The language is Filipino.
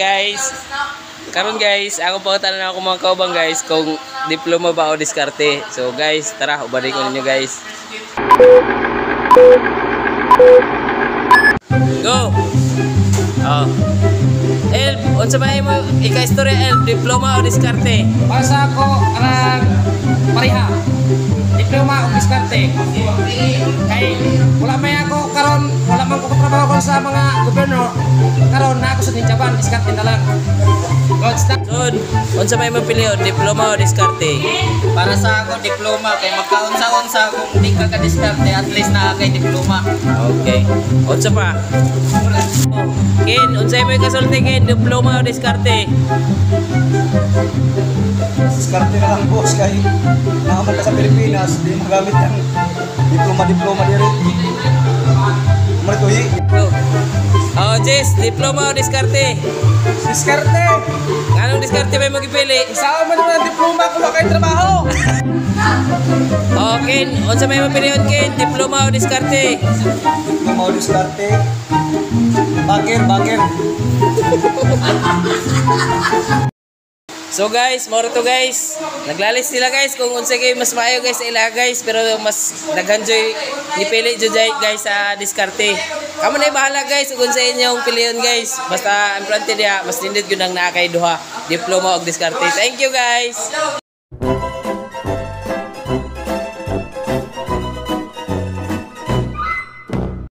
guys. Karon guys, ako pautan na ako mga kaubang guys kung diploma ba o diskarte. So guys, tara ubalik ko ninyo guys. Go. Oh. El, unsa ba mo ika-istorya El, diploma o diskarte? Para sa ako, pareha. Diploma o diskarte. Kay wala may ako karon, wala man ko katrabaho ko sa mga gobyerno. Karon na ako sa Ninjaban, diskarte na lang. God stop. Good. Unsa ba mo piliyon, diploma o diskarte? Para sa ako, diploma. Kay magkaunsa-unsa kung di ka ka-diskarte, at least na kay diploma. Okay. Unsa pa? Oh. Ken, unsa mo ikasulti Ken, diploma o diskarte? Diskarte na lang boss kay nakaman ka sa Pilipinas, di magamit ang diploma diri. Maritoy. Go. Oh, Jess, diploma o diskarte? Diskarte. Anong diskarte ba mo gipili? Sa man na diploma ko kay trabaho. Oh, Ken, unsa may mapiliyon Ken, diploma o diskarte? Diploma o diskarte. Bakir. So guys, more to guys. Naglalis sila guys kung unsa kay mas maayo guys sa ila guys, pero mas nag-enjoy ni pili jud guys sa diskarte. Kamo na bahala guys kung unsa inyong piliyon guys. Basta importante dia mas nindot gyud ang naa kay duha, diploma o diskarte. Thank you guys.